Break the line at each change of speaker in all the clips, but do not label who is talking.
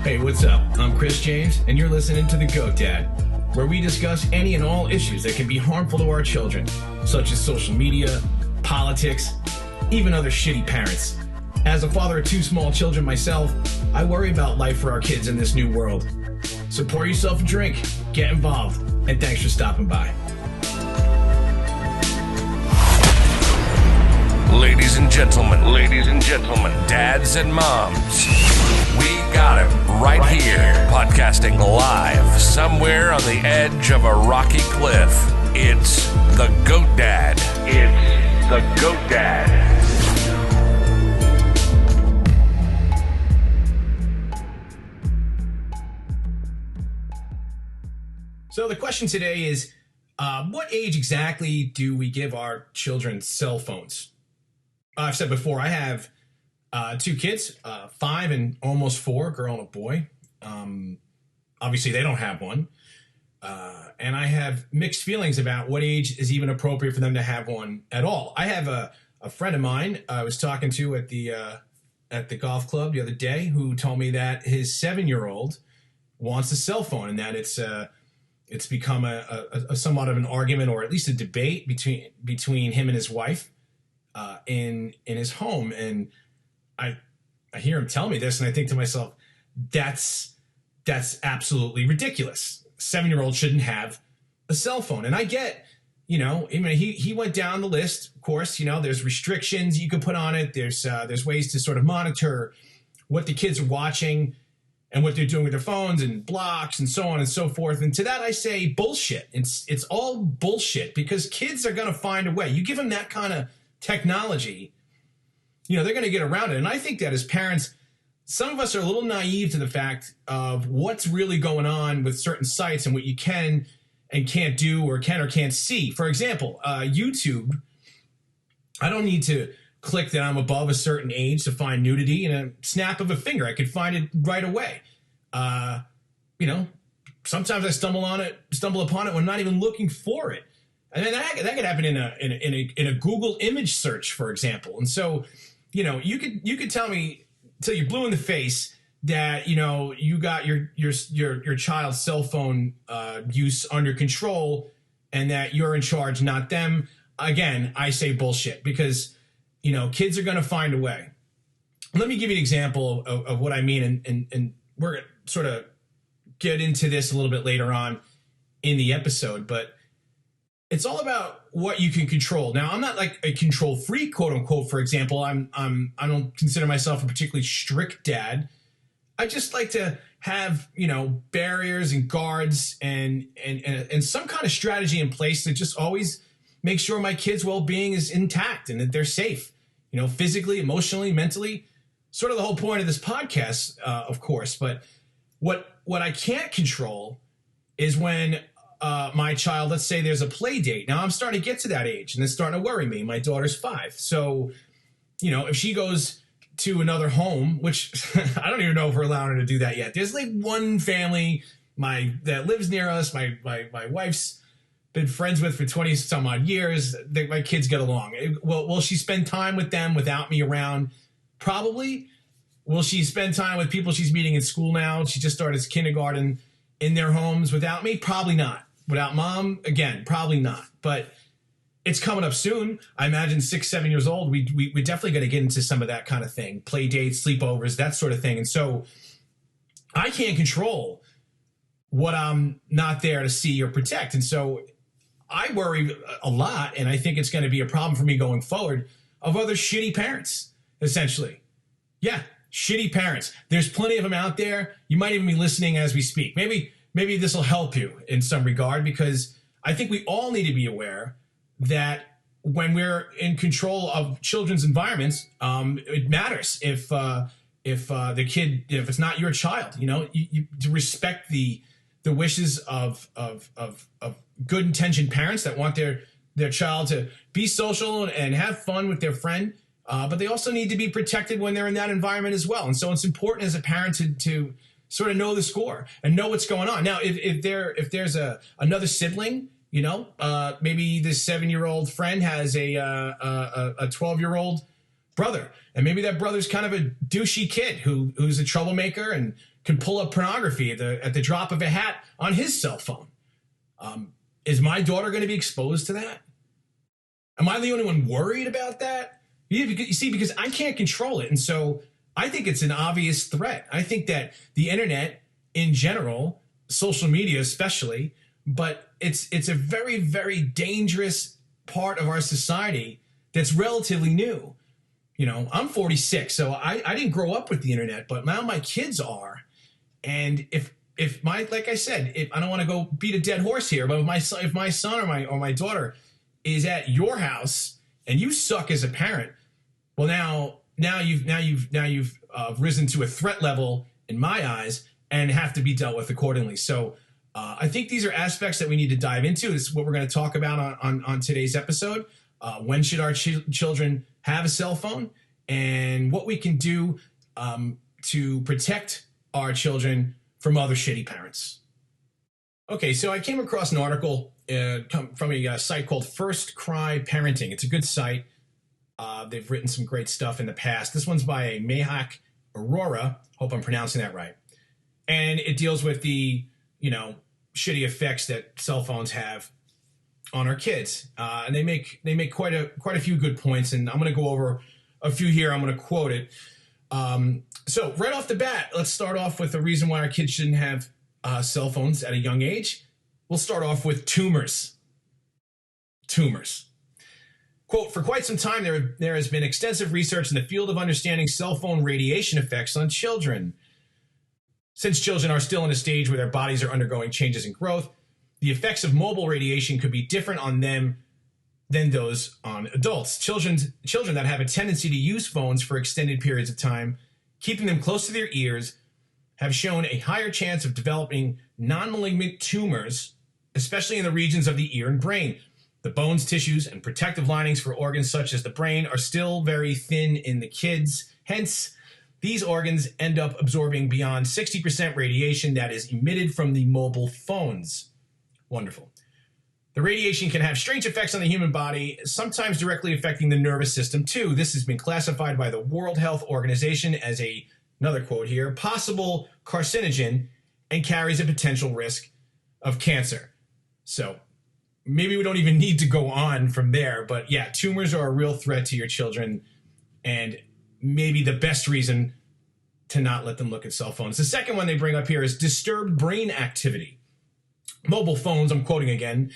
Hey, what's up? I'm Chris James, and you're listening to The Goat Dad, where we discuss any and all issues that can be harmful to our children, such as social media, politics, even other shitty parents. As a father of two small children myself, I worry about life for our kids in this new world. So pour yourself a drink, get involved, and thanks for stopping by.
Ladies and gentlemen, dads and moms, we got him right here, podcasting live somewhere on the edge of a rocky cliff. It's the Goat Dad. It's the Goat Dad.
So the question today is, what age exactly do we give our children cell phones? I've said before, I have two kids, 5 and almost 4, a girl and a boy. Obviously, they don't have one. And I have mixed feelings about what age is even appropriate for them to have one at all. I have a friend of mine I was talking to at the golf club the other day who told me that his 7-year-old wants a cell phone and that it's become a somewhat of an argument or at least a debate between him and his wife in his home. And I hear him tell me this and I think to myself, that's absolutely ridiculous. 7-year-old shouldn't have a cell phone. And I get, he went down the list. Of course, there's restrictions you can put on it. There's ways to sort of monitor what the kids are watching and what they're doing with their phones and blocks and so on and so forth. And to that I say bullshit. It's all bullshit because kids are going to find a way. You give them that kind of technology, they're going to get around it. And I think that as parents, some of us are a little naive to the fact of what's really going on with certain sites and what you can and can't do or can or can't see. For example, YouTube, I don't need to click that I'm above a certain age to find nudity in a snap of a finger. I could find it right away. Sometimes I stumble upon it when I'm not even looking for it. And then that could happen in a Google image search, for example. And so, you could tell me till you're blue in the face that you got your child's cell phone use under control and that you're in charge, not them. Again, I say bullshit because kids are going to find a way. Let me give you an example of what I mean, and we're going to sort of get into this a little bit later on in the episode, but it's all about what you can control. Now, I'm not like a control freak, quote unquote. For example, I don't consider myself a particularly strict dad. I just like to have, barriers and guards and some kind of strategy in place to just always make sure my kids' well-being is intact and that they're safe, physically, emotionally, mentally. Sort of the whole point of this podcast, of course. But what I can't control is when my child, let's say there's a play date. Now I'm starting to get to that age and it's starting to worry me. My daughter's 5. So, if she goes to another home, which I don't even know if we're allowing her to do that yet. There's like one family that lives near us. My wife's been friends with for 20 some odd years. My kids get along. Will she spend time with them without me around? Probably. Will she spend time with people she's meeting in school now? She just started kindergarten in their homes without me? Probably not. Without mom? Again, probably not. But it's coming up soon. I imagine 6, 7 years old, we're definitely going to get into some of that kind of thing. Play dates, sleepovers, that sort of thing. And so I can't control what I'm not there to see or protect. And so I worry a lot, and I think it's going to be a problem for me going forward, of other shitty parents, essentially. Yeah, shitty parents. There's plenty of them out there. You might even be listening as we speak. Maybe this will help you in some regard, because I think we all need to be aware that when we're in control of children's environments, it matters if the kid, if it's not your child, you to respect the wishes of good intentioned parents that want their child to be social and have fun with their friend. But they also need to be protected when they're in that environment as well. And so it's important as a parent to sort of know the score and know what's going on. Now, if there's another sibling, maybe this 7-year-old friend has a 12-year-old brother. And maybe that brother's kind of a douchey kid who's a troublemaker and can pull up pornography at the drop of a hat on his cell phone. Is my daughter going to be exposed to that? Am I the only one worried about that? You see, because I can't control it. And so I think it's an obvious threat. I think that the internet in general, social media especially, but it's a very, very dangerous part of our society that's relatively new. You know, I'm 46, so I didn't grow up with the internet, but now my kids are. And if like I said, if I don't want to go beat a dead horse here, but if my son or my daughter is at your house and you suck as a parent, well now you've risen to a threat level in my eyes and have to be dealt with accordingly. So I think these are aspects that we need to dive into. This is what we're going to talk about on today's episode. When should our children have a cell phone, and what we can do to protect our children from other shitty parents. Okay, so I came across an article from a site called First Cry Parenting. It's a good site. They've written some great stuff in the past. This one's by a Mahak Aurora. Hope I'm pronouncing that right. And it deals with the, shitty effects that cell phones have on our kids. And they make quite a few good points, and I'm going to go over a few here. I'm going to quote it. So right off the bat, let's start off with the reason why our kids shouldn't have cell phones at a young age. We'll start off with tumors. Tumors. Quote, for quite some time, there has been extensive research in the field of understanding cell phone radiation effects on children. Since children are still in a stage where their bodies are undergoing changes in growth, the effects of mobile radiation could be different on them than those on adults. Children that have a tendency to use phones for extended periods of time, keeping them close to their ears, have shown a higher chance of developing non-malignant tumors, especially in the regions of the ear and brain. The bones, tissues, and protective linings for organs such as the brain are still very thin in the kids. Hence, these organs end up absorbing beyond 60% radiation that is emitted from the mobile phones. Wonderful. The radiation can have strange effects on the human body, sometimes directly affecting the nervous system too. This has been classified by the World Health Organization as another quote here, possible carcinogen, and carries a potential risk of cancer. So maybe we don't even need to go on from there, but yeah, tumors are a real threat to your children, and maybe the best reason to not let them look at cell phones. The second one they bring up here is disturbed brain activity. Mobile phones, I'm quoting again,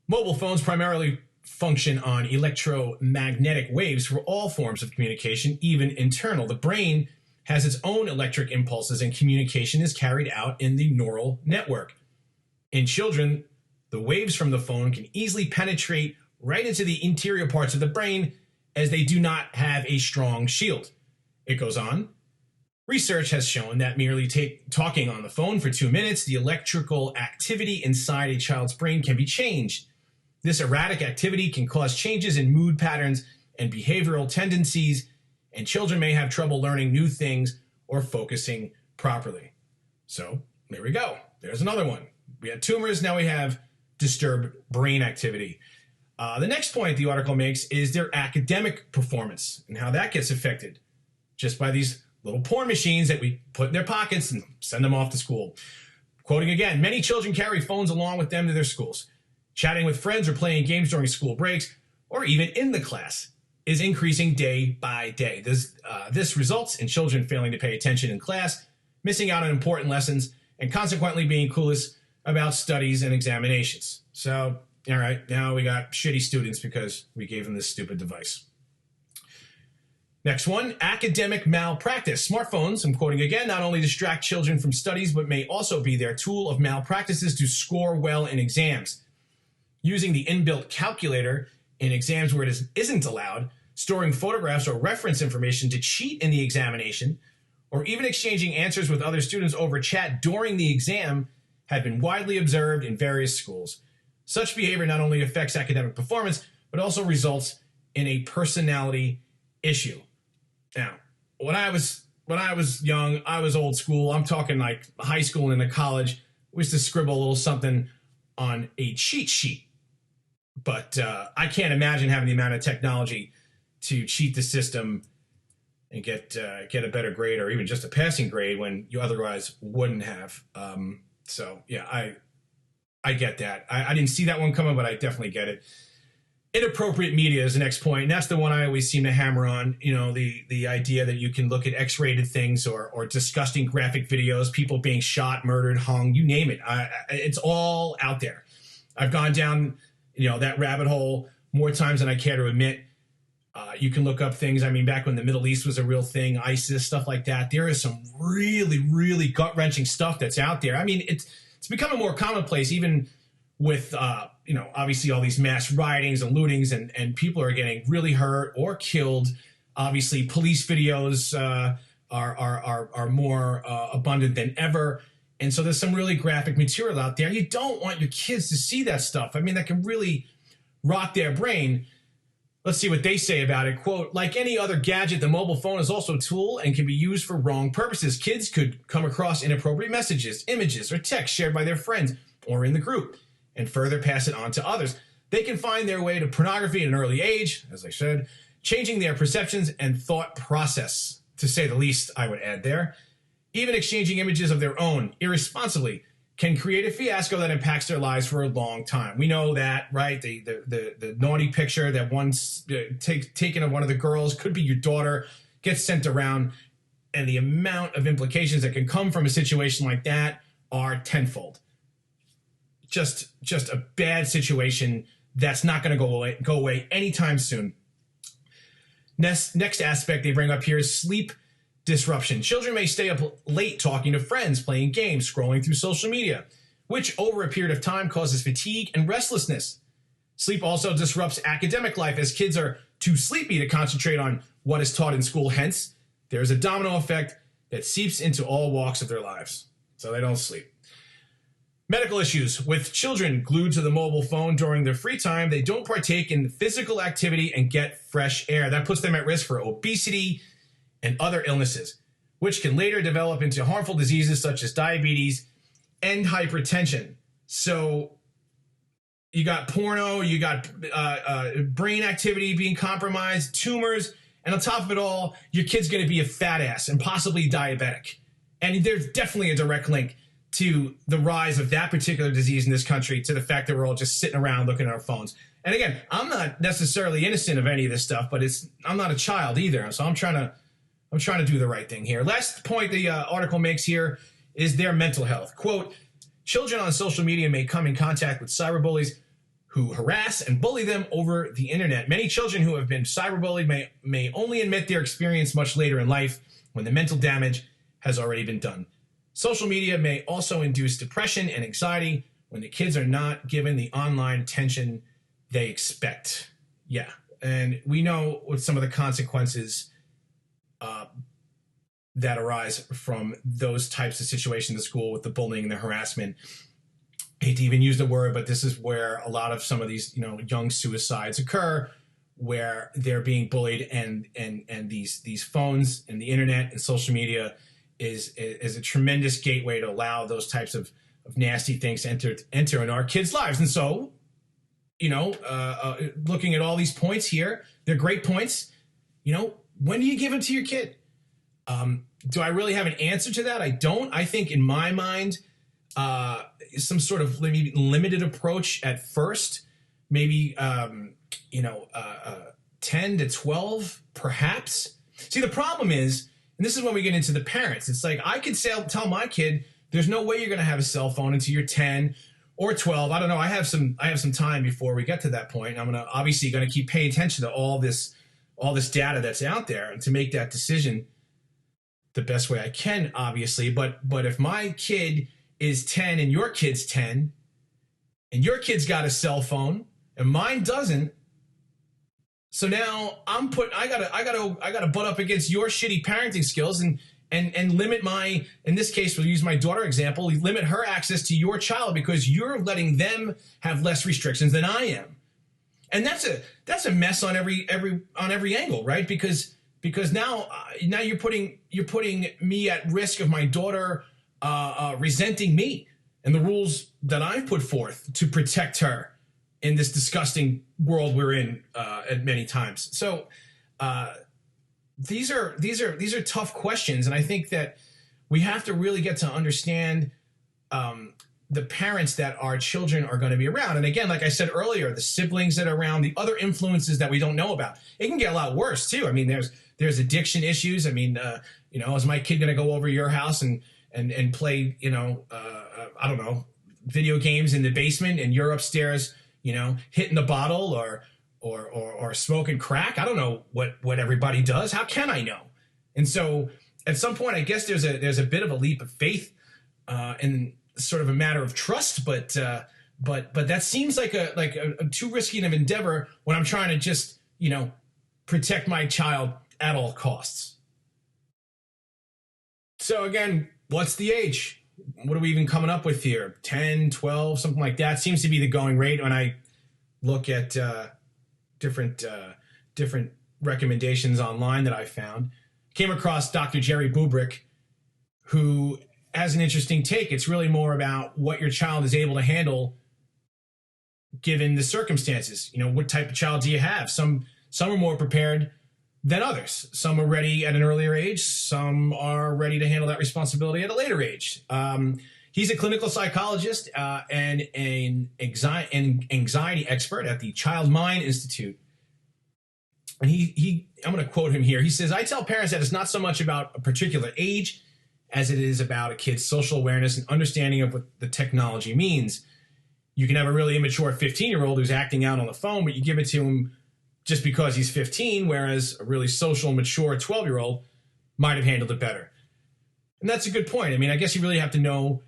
mobile phones primarily function on electromagnetic waves for all forms of communication, even internal. The brain has its own electric impulses, and communication is carried out in the neural network. In children, the waves from the phone can easily penetrate right into the interior parts of the brain, as they do not have a strong shield. It goes on. Research has shown that merely talking on the phone for 2 minutes, the electrical activity inside a child's brain can be changed. This erratic activity can cause changes in mood patterns and behavioral tendencies, and children may have trouble learning new things or focusing properly. So there we go. There's another one. We had tumors, now we have disturbed brain activity. The next point the article makes is their academic performance and how that gets affected just by these little porn machines that we put in their pockets and send them off to school. Quoting again, many children carry phones along with them to their schools. Chatting with friends or playing games during school breaks, or even in the class, is increasing day by day. This results in children failing to pay attention in class, missing out on important lessons, and consequently being clueless about studies and examinations. So, all right, now we got shitty students because we gave them this stupid device. Next one, academic malpractice. Smartphones, I'm quoting again, not only distract children from studies, but may also be their tool of malpractices to score well in exams. Using the inbuilt calculator in exams where it isn't allowed, storing photographs or reference information to cheat in the examination, or even exchanging answers with other students over chat during the exam have been widely observed in various schools. Such behavior not only affects academic performance, but also results in a personality issue. Now, when I was young, I was old school. I'm talking like high school and into college. We used to scribble a little something on a cheat sheet. But I can't imagine having the amount of technology to cheat the system and get a better grade or even just a passing grade when you otherwise wouldn't have. So yeah, I get that. I didn't see that one coming, but I definitely get it. Inappropriate media is the next point, and that's the one I always seem to hammer on. You know, the idea that you can look at X-rated things or disgusting graphic videos, people being shot, murdered, hung, you name it. It's all out there. I've gone down, that rabbit hole more times than I care to admit. You can look up things. I mean, back when the Middle East was a real thing, ISIS, stuff like that. There is some really, really gut-wrenching stuff that's out there. I mean, it's becoming more commonplace, even with obviously all these mass riotings and lootings, and people are getting really hurt or killed. Obviously, police videos are more abundant than ever. And so there's some really graphic material out there. You don't want your kids to see that stuff. I mean, that can really rot their brain. Let's see what they say about it. Quote, like any other gadget, the mobile phone is also a tool and can be used for wrong purposes. Kids could come across inappropriate messages, images, or text shared by their friends or in the group and further pass it on to others. They can find their way to pornography at an early age, as I said, changing their perceptions and thought process, to say the least, I would add there. Even exchanging images of their own irresponsibly can create a fiasco that impacts their lives for a long time. We know that, right? The naughty picture that one's taken of one of the girls, could be your daughter, gets sent around, and the amount of implications that can come from a situation like that are tenfold. Just a bad situation that's not going to go away anytime soon. Next aspect they bring up here is sleep disruption. Children may stay up late talking to friends, playing games, scrolling through social media, which over a period of time causes fatigue and restlessness. Sleep also disrupts academic life as kids are too sleepy to concentrate on what is taught in school. Hence, there's a domino effect that seeps into all walks of their lives, so they don't sleep. Medical issues. With children glued to the mobile phone during their free time, they don't partake in physical activity and get fresh air. That puts them at risk for obesity and other illnesses, which can later develop into harmful diseases such as diabetes and hypertension. So you got porno, you got brain activity being compromised, tumors, and on top of it all, your kid's going to be a fat ass and possibly diabetic. And there's definitely a direct link to the rise of that particular disease in this country, to the fact that we're all just sitting around looking at our phones. And again, I'm not necessarily innocent of any of this stuff, but I'm not a child either. So I'm trying to do the right thing here. Last point the article makes here is their mental health. Quote, children on social media may come in contact with cyberbullies who harass and bully them over the internet. Many children who have been cyberbullied may only admit their experience much later in life when the mental damage has already been done. Social media may also induce depression and anxiety when the kids are not given the online attention they expect. Yeah, and we know what some of the consequences that arise from those types of situations at school with the bullying and the harassment. I hate to even use the word, but this is where a lot of some of these, young suicides occur, where they're being bullied, and these phones and the internet and social media is a tremendous gateway to allow those types of nasty things to enter into our kids' lives. And so, looking at all these points here, they're great points. When do you give them to your kid? Do I really have an answer to that? I don't. I think in my mind, some sort of maybe limited approach at first, maybe 10 to 12, perhaps. See, the problem is, and this is when we get into the parents, it's like I could tell my kid, there's no way you're going to have a cell phone until you're 10 or 12. I don't know. I have some time before we get to that point. I'm obviously going to keep paying attention to all this data that's out there and to make that decision the best way I can, obviously. But if my kid is 10 and your kid's 10 and your kid's got a cell phone and mine doesn't, so now I gotta butt up against your shitty parenting skills and limit in this case, we'll use my daughter example, limit her access to your child because you're letting them have less restrictions than I am. And that's a mess on every angle, right? Because now you're putting me at risk of my daughter resenting me and the rules that I've put forth to protect her in this disgusting world we're in at many times. So these are tough questions, and I think that we have to really get to understand the parents that our children are going to be around. And again, like I said earlier, the siblings that are around, the other influences that we don't know about. It can get a lot worse too. I mean, there's addiction issues. I mean, is my kid going to go over to your house and play, I don't know, video games in the basement, and you're upstairs, hitting the bottle or smoking crack? I don't know what everybody does. How can I know? And so at some point, I guess there's a bit of a leap of faith and sort of a matter of trust, but that seems like a too risky of endeavor when I'm trying to just, protect my child at all costs. So again, what's the age? What are we even coming up with here? 10, 12, something like that seems to be the going rate when I look at different recommendations online that I found. Came across Dr. Jerry Bubrick, who has an interesting take. It's really more about what your child is able to handle given the circumstances. What type of child do you have? Some are more prepared than others. Some are ready at an earlier age. Some are ready to handle that responsibility at a later age. He's a clinical psychologist and an anxiety expert at the Child Mind Institute. And I'm going to quote him here. He says, "I tell parents that it's not so much about a particular age as it is about a kid's social awareness and understanding of what the technology means. You can have a really immature 15-year-old who's acting out on the phone, but you give it to him just because he's 15, whereas a really social, mature 12-year-old might have handled it better." And that's a good point. I mean, I guess you really have to know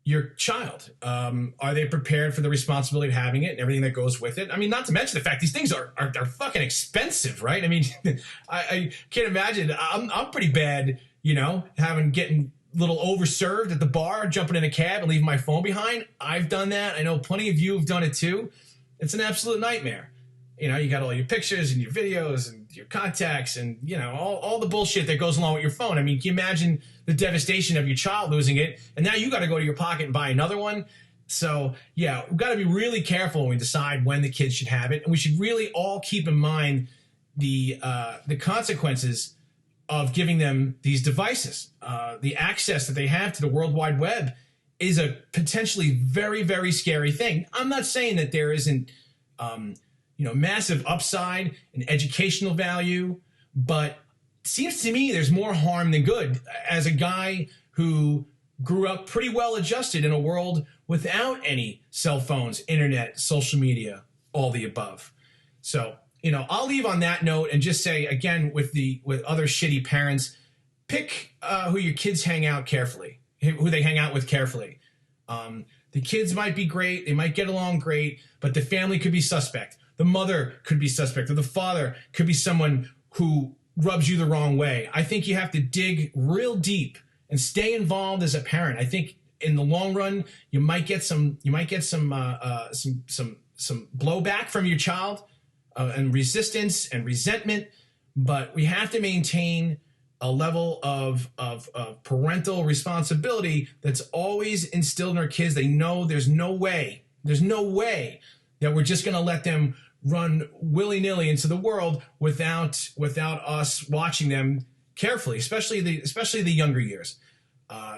your child. Are they prepared for the responsibility of having it and everything that goes with it? I mean, not to mention the fact these things are fucking expensive, right? I mean, I can't imagine. I'm pretty bad, getting a little overserved at the bar, jumping in a cab and leaving my phone behind. I've done that. I know plenty of you have done it too. It's an absolute nightmare. You got all your pictures and your videos and your contacts and, all the bullshit that goes along with your phone. I mean, can you imagine the devastation of your child losing it? And now you got to go to your pocket and buy another one. So, yeah, we've got to be really careful when we decide when the kids should have it. And we should really all keep in mind the consequences of giving them these devices. The access that they have to the World Wide Web is a potentially very, very scary thing. I'm not saying that there isn't massive upside and educational value, but it seems to me there's more harm than good. As a guy who grew up pretty well adjusted in a world without any cell phones, internet, social media, all the above. So, I'll leave on that note and just say, again, with other shitty parents, pick who your kids hang out carefully, who they hang out with carefully. The kids might be great. They might get along great, but the family could be suspect. The mother could be suspect, or the father could be someone who rubs you the wrong way. I think you have to dig real deep and stay involved as a parent. I think in the long run, you might get some blowback from your child and resistance and resentment, but we have to maintain a level of parental responsibility that's always instilled in our kids. They know there's no way that we're just going to let them run willy-nilly into the world without us watching them carefully, especially the younger years.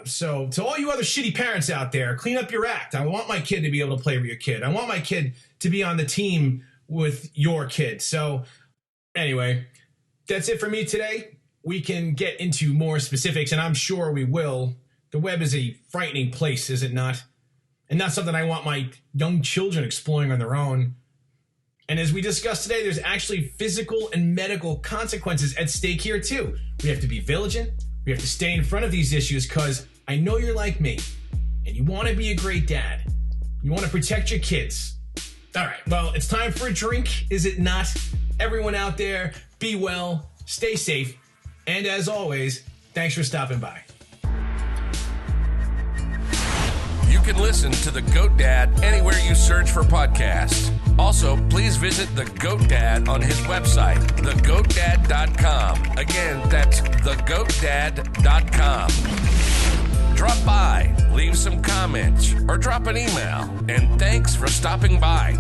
So to all you other shitty parents out there, clean up your act. I want my kid to be able to play with your kid. I want my kid to be on the team with your kid. So anyway, that's it for me today. We can get into more specifics, and I'm sure we will. The web is a frightening place, is it not? And not something I want my young children exploring on their own. And as we discussed today, there's actually physical and medical consequences at stake here too. We have to be vigilant. We have to stay in front of these issues because I know you're like me and you want to be a great dad. You want to protect your kids. All right, well, it's time for a drink, is it not? Everyone out there, be well, stay safe, and as always, thanks for stopping by.
You can listen to The Goat Dad anywhere you search for podcasts. Also, please visit The Goat Dad on his website, thegoatdad.com. Again, that's thegoatdad.com. Drop by, leave some comments, or drop an email. And thanks for stopping by.